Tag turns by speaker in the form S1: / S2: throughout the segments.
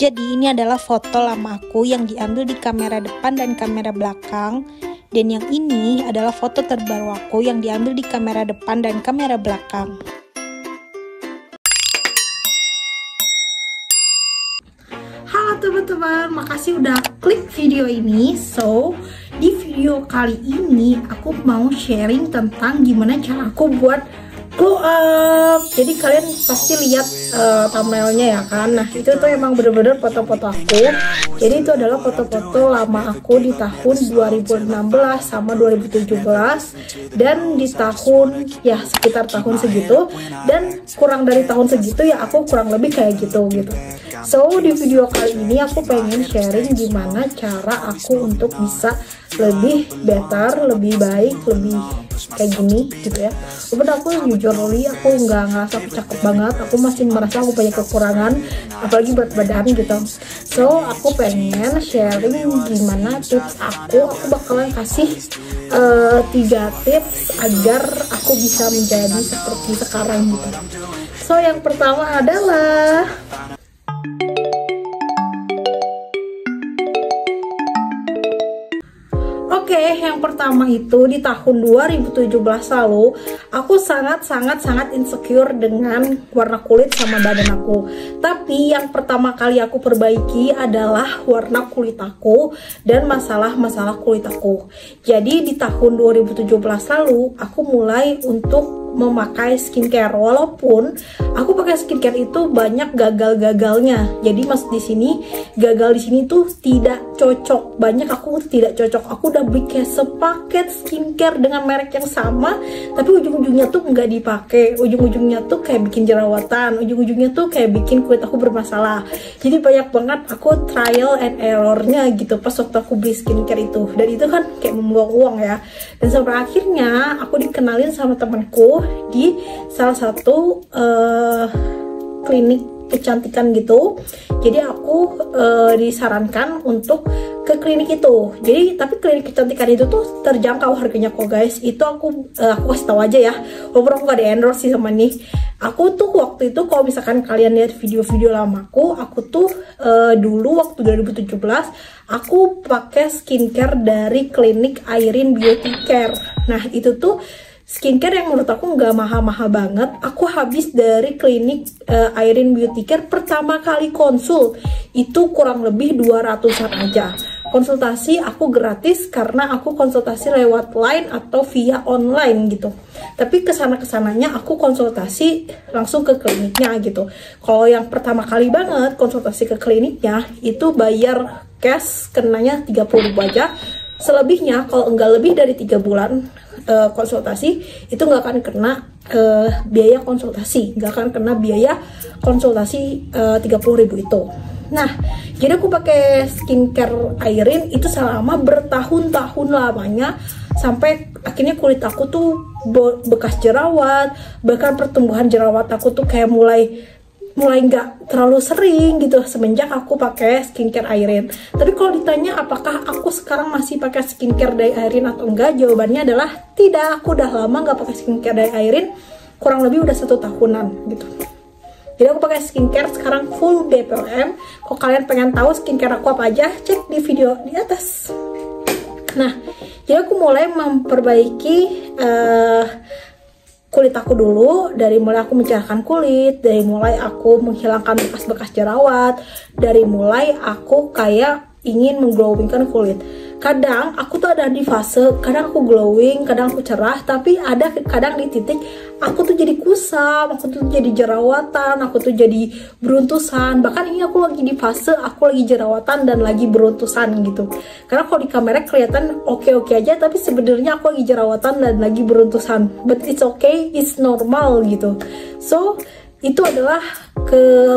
S1: Jadi ini adalah foto lama aku yang diambil di kamera depan dan kamera belakang. Dan yang ini adalah foto terbaru aku yang diambil di kamera depan dan kamera belakang. Halo teman-teman, makasih udah klik video ini. So, di video kali ini aku mau sharing tentang gimana cara aku buat glow up. Jadi kalian pasti lihat thumbnailnya ya kan. Nah itu tuh emang bener-bener foto-foto aku. Jadi itu adalah foto-foto lama aku di tahun 2016 sama 2017 dan di tahun ya sekitar tahun segitu, dan kurang dari tahun segitu ya aku kurang lebih kayak gitu. So di video kali ini aku pengen sharing gimana cara aku untuk bisa lebih better, lebih baik, lebih kayak gini gitu ya. Walaupun aku jujur aku nggak ngerasa aku cakep banget, aku masih merasa aku banyak kekurangan, apalagi berat badan gitu. So aku pengen sharing gimana tips aku bakalan kasih 3 tips agar aku bisa menjadi seperti sekarang gitu. So yang pertama adalah yang pertama itu di tahun 2017 lalu aku sangat insecure dengan warna kulit sama badan aku. Tapi yang pertama kali aku perbaiki adalah warna kulit aku dan masalah kulit aku. Jadi di tahun 2017 lalu aku mulai untuk memakai skincare, walaupun aku pakai skincare itu banyak gagal-gagalnya. Jadi mas di sini gagal di sini tuh tidak cocok, banyak aku tidak cocok. Aku udah beli kayak sepaket skincare dengan merek yang sama, tapi ujung-ujungnya tuh nggak dipakai, ujung-ujungnya tuh kayak bikin jerawatan, ujung-ujungnya tuh kayak bikin kulit aku bermasalah. Jadi banyak banget aku trial and errornya gitu pas waktu aku beli skincare itu, dan itu kan kayak membuang uang ya. Dan sampai akhirnya aku dikenalin sama temanku di salah satu klinik kecantikan gitu. Jadi aku disarankan untuk ke klinik itu. Jadi tapi klinik kecantikan itu tuh terjangkau harganya kok guys. Itu aku kasih tahu aja ya, walaupun aku gak di endorse sih sama nih. Aku tuh waktu itu kalau misalkan kalian lihat video-video lamaku, aku tuh dulu waktu 2017 aku pakai skincare dari klinik Irene Beauty Care. Nah itu tuh skincare yang menurut aku nggak mahal-mahal banget. Aku habis dari klinik Irene Beauty Care pertama kali konsul itu kurang lebih 200-an aja. Konsultasi aku gratis karena aku konsultasi lewat line atau via online gitu. Tapi kesana-kesananya aku konsultasi langsung ke kliniknya gitu. Kalau yang pertama kali banget konsultasi ke kliniknya itu bayar cash, kenanya 30.000 aja. Selebihnya kalau enggak lebih dari 3 bulan konsultasi itu nggak akan kena biaya konsultasi, nggak akan kena biaya konsultasi 30.000 itu. Nah jadi aku pakai skincare Irene itu selama bertahun-tahun lamanya, sampai akhirnya kulit aku tuh bekas jerawat, bahkan pertumbuhan jerawat aku tuh kayak mulai nggak terlalu sering gitu semenjak aku pakai skincare Irene. Tapi kalau ditanya apakah aku sekarang masih pakai skincare dari Irene atau enggak, jawabannya adalah tidak. Aku udah lama nggak pakai skincare dari Irene, kurang lebih udah 1 tahunan gitu. Jadi aku pakai skincare sekarang full BPOM. Kalau kalian pengen tahu skincare aku apa aja, cek di video di atas. Nah jadi aku mulai memperbaiki kulit aku dulu, dari mulai aku mencerahkan kulit, dari mulai aku menghilangkan bekas-bekas jerawat, dari mulai aku kayak ingin mengglowingkan kulit. Kadang aku tuh ada di fase, kadang aku glowing, kadang aku cerah, tapi ada kadang di titik aku tuh jadi kusam, aku tuh jadi jerawatan, aku tuh jadi beruntusan. Bahkan ini aku lagi di fase aku lagi jerawatan dan lagi beruntusan gitu. Karena kalau di kamera kelihatan oke-oke aja, tapi sebenarnya aku lagi jerawatan dan lagi beruntusan. But it's okay, it's normal gitu. So itu adalah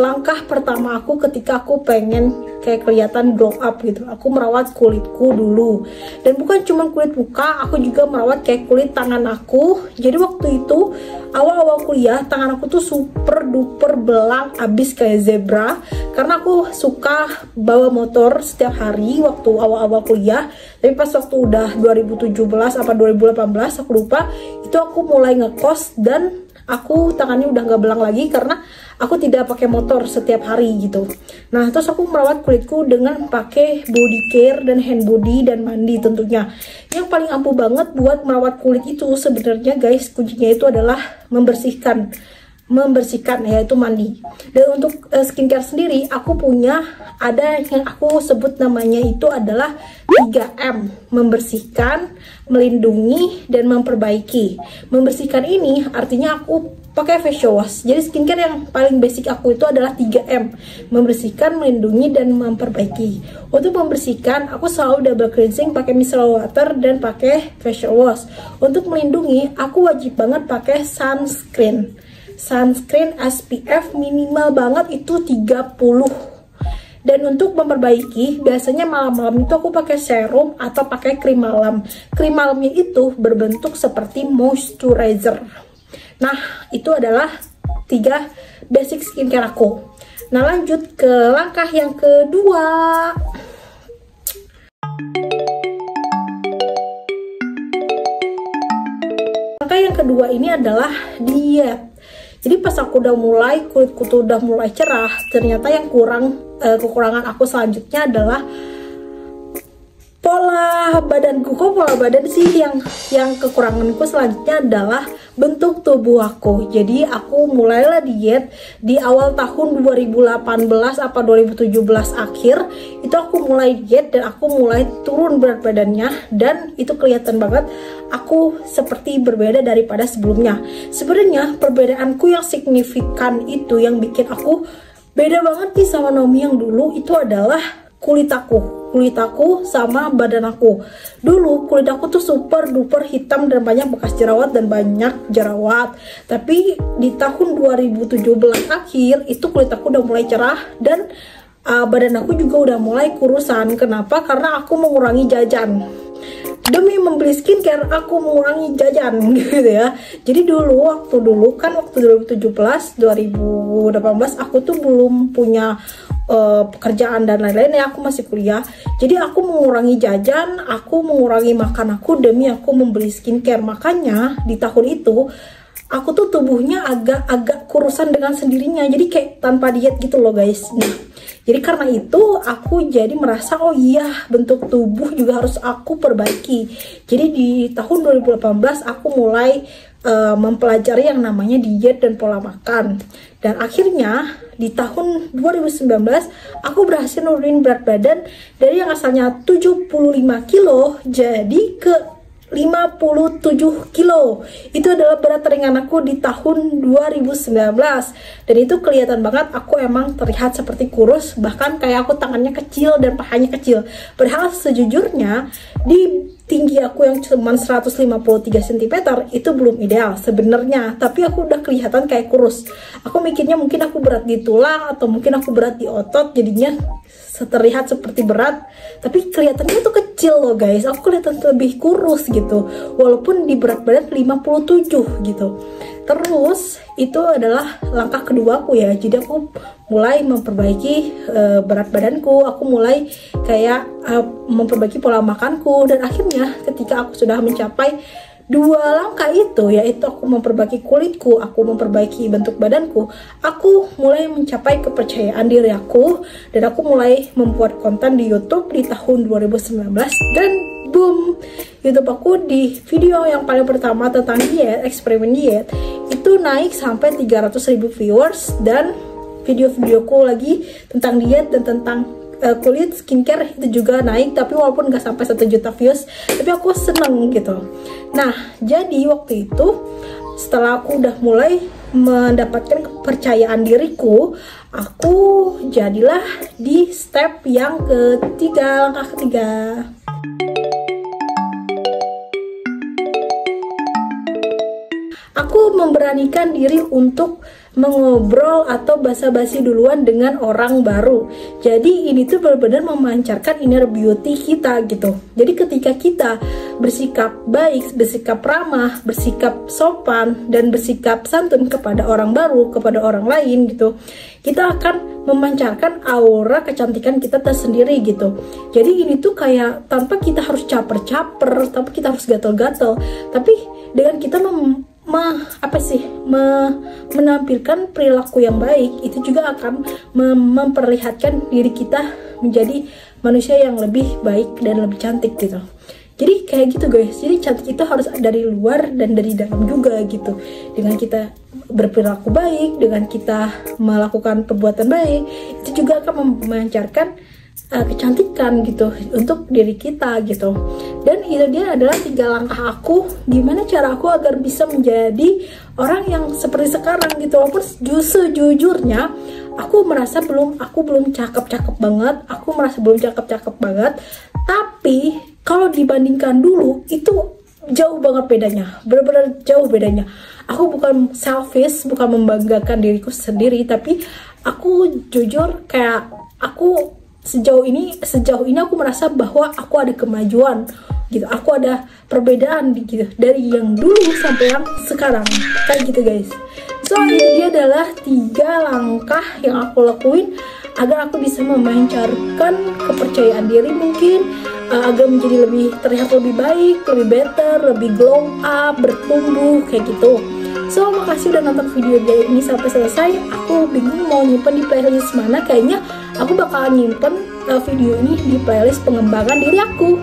S1: langkah pertama aku ketika aku pengen kayak kelihatan glow up gitu. Aku merawat kulitku dulu, dan bukan cuma kulit muka, aku juga merawat kayak kulit tangan aku. Jadi waktu itu awal-awal kuliah tangan aku tuh super duper belang abis kayak zebra, karena aku suka bawa motor setiap hari waktu awal-awal kuliah. Tapi pas waktu udah 2017 apa 2018 aku lupa, itu aku mulai ngekos dan aku tangannya udah nggak belang lagi karena aku tidak pakai motor setiap hari gitu. Nah, terus aku merawat kulitku dengan pakai body care dan hand body dan mandi tentunya. Yang paling ampuh banget buat merawat kulit itu sebenarnya guys, kuncinya itu adalah membersihkan, yaitu mandi. Dan untuk skincare sendiri aku punya ada yang aku sebut namanya itu adalah 3M: membersihkan, melindungi, dan memperbaiki. Membersihkan ini artinya aku pakai facial wash. Jadi skincare yang paling basic aku itu adalah 3M: membersihkan, melindungi, dan memperbaiki. Untuk membersihkan aku selalu double cleansing pakai micellar water dan pakai facial wash. Untuk melindungi aku wajib banget pakai sunscreen SPF minimal banget itu 30. Dan untuk memperbaiki biasanya malam-malam itu aku pakai serum atau pakai krim malam. Krim malamnya itu berbentuk seperti moisturizer. Nah, itu adalah 3 basic skincare aku. Nah, lanjut ke langkah yang kedua. Langkah yang kedua ini adalah diet. Jadi pas aku udah mulai, kulitku tuh udah mulai cerah, ternyata yang kekurangan aku selanjutnya adalah pola badanku. Kok pola badan sih? Yang kekuranganku selanjutnya adalah bentuk tubuh aku. Jadi aku mulailah diet di awal tahun 2018 apa 2017 akhir. Itu aku mulai diet dan aku mulai turun berat badannya, dan itu kelihatan banget aku seperti berbeda daripada sebelumnya. Sebenarnya perbedaanku yang signifikan itu yang bikin aku beda banget nih sama Naomi yang dulu itu adalah kulit aku sama badan aku. Dulu kulit aku tuh super duper hitam dan banyak bekas jerawat dan banyak jerawat. Tapi di tahun 2017 akhir itu kulit aku udah mulai cerah dan badan aku juga udah mulai kurusan. Kenapa? Karena aku mengurangi jajan. Demi membeli skincare aku mengurangi jajan gitu ya. Jadi waktu 2017 2018 aku tuh belum punya pekerjaan dan lain-lain ya, aku masih kuliah. Jadi aku mengurangi jajan, aku mengurangi makan aku demi aku membeli skincare. Makanya di tahun itu aku tuh tubuhnya agak kurusan dengan sendirinya, jadi kayak tanpa diet gitu loh guys. Nah, jadi karena itu aku jadi merasa oh iya, bentuk tubuh juga harus aku perbaiki. Jadi di tahun 2018 aku mulai mempelajari yang namanya diet dan pola makan. Dan akhirnya di tahun 2019 aku berhasil nurunin berat badan dari yang asalnya 75 kilo jadi ke 57 kilo. Itu adalah berat teringan aku di tahun 2019. Dan itu kelihatan banget aku emang terlihat seperti kurus, bahkan kayak aku tangannya kecil dan pahanya kecil. Padahal sejujurnya di tinggi aku yang cuma 153 cm itu belum ideal sebenarnya, tapi aku udah kelihatan kayak kurus. Aku mikirnya mungkin aku berat di tulang atau mungkin aku berat di otot, jadinya terlihat seperti berat, tapi kelihatannya tuh kecil loh guys. Aku kelihatan lebih kurus gitu walaupun di berat badan 57 gitu. Terus itu adalah langkah kedua aku ya. Jadi aku mulai memperbaiki berat badanku, aku mulai kayak memperbaiki pola makanku, dan akhirnya ketika aku sudah mencapai 2 langkah itu, yaitu aku memperbaiki kulitku, aku memperbaiki bentuk badanku, aku mulai mencapai kepercayaan diri aku, dan aku mulai membuat konten di YouTube di tahun 2019, dan boom, YouTube aku di video yang paling pertama tentang diet, eksperimen diet, itu naik sampai 300.000 viewers, dan video-videoku lagi tentang diet dan tentang kulit skincare itu juga naik, tapi walaupun gak sampai 1 juta views, tapi aku seneng gitu. Nah, jadi waktu itu setelah aku udah mulai mendapatkan kepercayaan diriku, aku jadilah di step yang ketiga, langkah ketiga. Aku memberanikan diri untuk mengobrol atau basa-basi duluan dengan orang baru. Jadi ini tuh benar-benar memancarkan inner beauty kita gitu. Jadi ketika kita bersikap baik, bersikap ramah, bersikap sopan, dan bersikap santun kepada orang baru, kepada orang lain gitu, kita akan memancarkan aura kecantikan kita tersendiri gitu. Jadi ini tuh kayak tanpa kita harus caper-caper, tanpa kita harus gatel-gatel, tapi dengan kita menampilkan perilaku yang baik, itu juga akan memperlihatkan diri kita menjadi manusia yang lebih baik dan lebih cantik gitu. Jadi kayak gitu guys, jadi cantik itu harus dari luar dan dari dalam juga gitu. Dengan kita berperilaku baik, dengan kita melakukan perbuatan baik, itu juga akan memancarkan kecantikan gitu untuk diri kita gitu. Dan itu dia adalah 3 langkah aku gimana cara aku agar bisa menjadi orang yang seperti sekarang gitu. Walaupun sejujurnya aku merasa aku belum cakep-cakep banget, aku merasa belum cakep-cakep banget, tapi kalau dibandingkan dulu itu jauh banget bedanya, benar-benar jauh bedanya. Aku bukan selfish, bukan membanggakan diriku sendiri, tapi aku jujur kayak aku sejauh ini aku merasa bahwa aku ada kemajuan gitu, aku ada perbedaan gitu dari yang dulu sampai yang sekarang kayak gitu guys. So ini adalah 3 langkah yang aku lakuin agar aku bisa memancarkan kepercayaan diri mungkin, agar menjadi terlihat lebih baik, lebih better, lebih glow up, bertumbuh kayak gitu. So makasih udah nonton video ini sampai selesai. Aku bingung mau nyimpen di playlist mana, kayaknya aku bakalan nyimpen video ini di playlist pengembangan diri aku.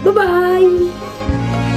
S1: Bye bye.